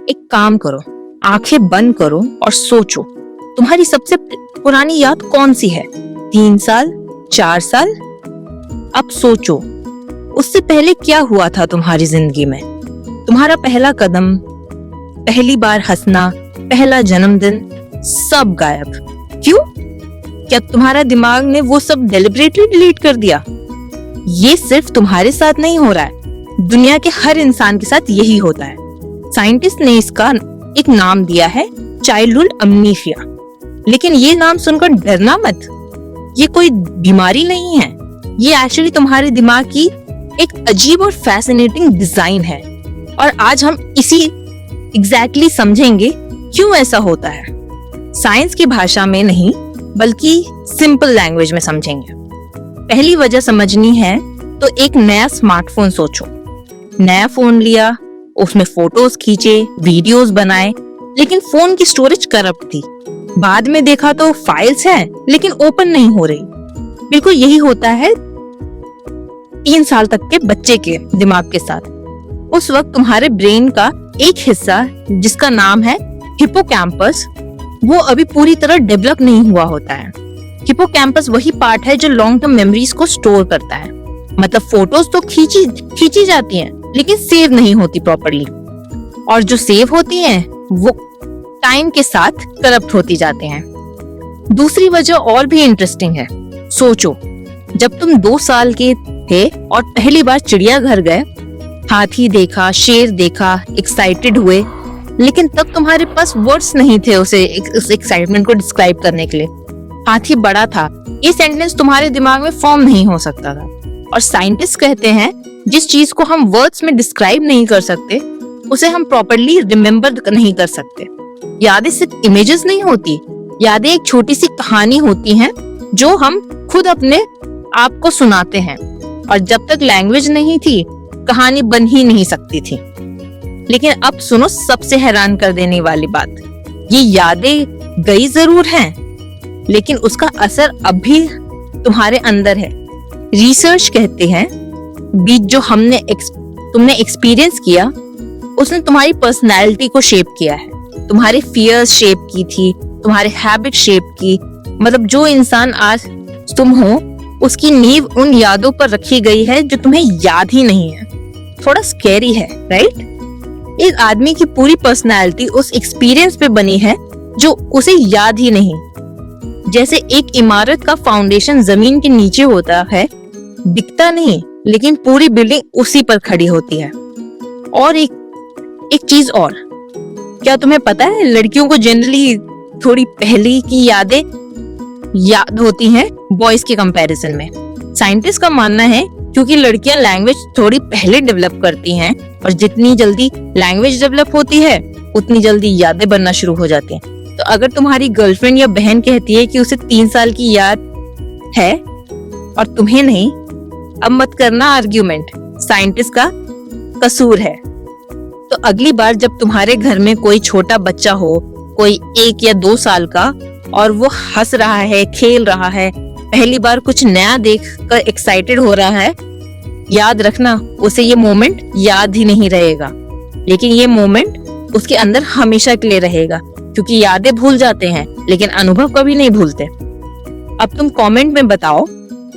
एक काम करो, आंखें बंद करो और सोचो, तुम्हारी सबसे पुरानी याद कौन सी है? 3 साल, 4 साल? अब सोचो, उससे पहले क्या हुआ था तुम्हारी जिंदगी में? तुम्हारा पहला कदम, पहली बार हंसना, पहला जन्मदिन, सब गायब। क्यों? क्या तुम्हारा दिमाग ने वो सब डेलिबरेटली डिलीट कर दिया? ये सिर्फ तुम्हारे साथ नहीं हो रहा है, दुनिया के हर इंसान के साथ यही होता है। साइंटिस्ट ने इसका एक नाम दिया है, चाइल्डहुड अमनीशिया। लेकिन ये नाम सुनकर डरना मत, ये कोई बीमारी नहीं है, ये एक्चुअली तुम्हारे दिमाग की एक अजीब और फैसिनेटिंग डिजाइन है। और आज हम इसी एग्जैक्टली समझेंगे क्यों ऐसा होता है। साइंस की भाषा में नहीं, बल्कि सिंपल लैंग्वेज में समझेंगे। पहली वजह समझनी है तो एक नया स्मार्टफोन सोचो। नया फोन लिया, उसमें फोटोज खींचे, वीडियोस बनाए, लेकिन फोन की स्टोरेज करप्ट थी। बाद में देखा तो फाइल्स हैं, लेकिन ओपन नहीं हो रही। बिल्कुल यही होता है 3 साल तक के बच्चे के दिमाग के साथ। उस वक्त तुम्हारे ब्रेन का एक हिस्सा, जिसका नाम है हिप्पोकैम्पस, वो अभी पूरी तरह डेवलप नहीं हुआ होता है। हिप्पोकैम्पस वही पार्ट है जो लॉन्ग टर्म मेमोरीज को स्टोर करता है। मतलब फोटोज तो खींची जाती हैं, लेकिन सेव नहीं होती प्रॉपर्ली, और जो सेव होती हैं वो टाइम के साथ करप्ट होती जाते हैं। दूसरी वजह और भी इंटरेस्टिंग है। सोचो, जब तुम 2 साल के थे और पहली बार चिड़ियाघर गए, हाथी देखा, शेर देखा, एक्साइटेड हुए, लेकिन तब तुम्हारे पास वर्ड्स नहीं थे उस एक्साइटमेंट को डिस्क्राइब करने के लिए। हाथी बड़ा था, ये सेंटेंस तुम्हारे दिमाग में फॉर्म नहीं हो सकता था। और साइंटिस्ट कहते हैं, जिस चीज को हम वर्ड्स में डिस्क्राइब नहीं कर सकते, उसे हम प्रॉपर्ली रिमेम्बर नहीं कर सकते। यादें सिर्फ इमेजेस नहीं होती, यादें एक छोटी सी कहानी होती हैं जो हम खुद अपने आप को सुनाते हैं। और जब तक लैंग्वेज नहीं थी, कहानी बन ही नहीं सकती थी। लेकिन अब सुनो सबसे हैरान कर देने वाली बात, ये यादें गई जरूर हैं, लेकिन उसका असर अब भी तुम्हारे अंदर है। रिसर्च कहते हैं, बीच जो तुमने एक्सपीरियंस किया, उसने तुम्हारी पर्सनैलिटी को शेप किया है। तुम्हारे फियर्स शेप की थी, तुम्हारे हैबिट शेप की। मतलब जो इंसान आज तुम हो, उसकी नींव उन यादों पर रखी गई है जो तुम्हें याद ही नहीं है। थोड़ा स्कैरी है, राइट? एक आदमी की पूरी पर्सनैलिटी उस एक्सपीरियंस पे बनी है जो उसे याद ही नहीं। जैसे एक इमारत का फाउंडेशन जमीन के नीचे होता है, दिखता नहीं, लेकिन पूरी बिल्डिंग उसी पर खड़ी होती है। और एक चीज और, क्या तुम्हें पता है लड़कियों को जनरली थोड़ी पहले की यादें याद होती हैं बॉयज के कंपैरिजन में। साइंटिस्ट का मानना है क्योंकि लड़कियां लैंग्वेज थोड़ी पहले डेवलप करती हैं, और जितनी जल्दी लैंग्वेज डेवलप होती है, उतनी जल्दी यादें बनना शुरू हो जाती हैं। तो अगर तुम्हारी गर्लफ्रेंड या बहन कहती है कि उसे 3 साल की याद है और तुम्हें नहीं, अब मत करना आर्ग्यूमेंट, साइंटिस्ट का कसूर है। तो अगली बार जब तुम्हारे घर में कोई छोटा बच्चा हो, कोई 1 या 2 साल का, और वो हंस रहा है, खेल रहा है, पहली बार कुछ नया देखकर एक्साइटेड हो रहा है, याद रखना, उसे ये मोमेंट याद ही नहीं रहेगा, लेकिन ये मोमेंट उसके अंदर हमेशा के लिए रहेगा। क्योंकि यादें भूल जाते हैं, लेकिन अनुभव कभी नहीं भूलते। अब तुम कमेंट में बताओ,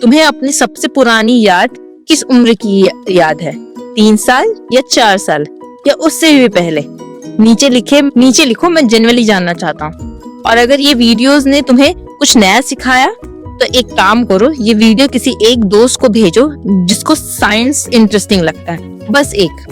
तुम्हें अपनी सबसे पुरानी याद किस उम्र की याद है? 3 साल या 4 साल या उससे भी पहले? नीचे लिखो, मैं जेन्युइनली जानना चाहता हूँ। और अगर ये वीडियोस ने तुम्हें कुछ नया सिखाया, तो एक काम करो, ये वीडियो किसी एक दोस्त को भेजो जिसको साइंस इंटरेस्टिंग लगता है, बस एक।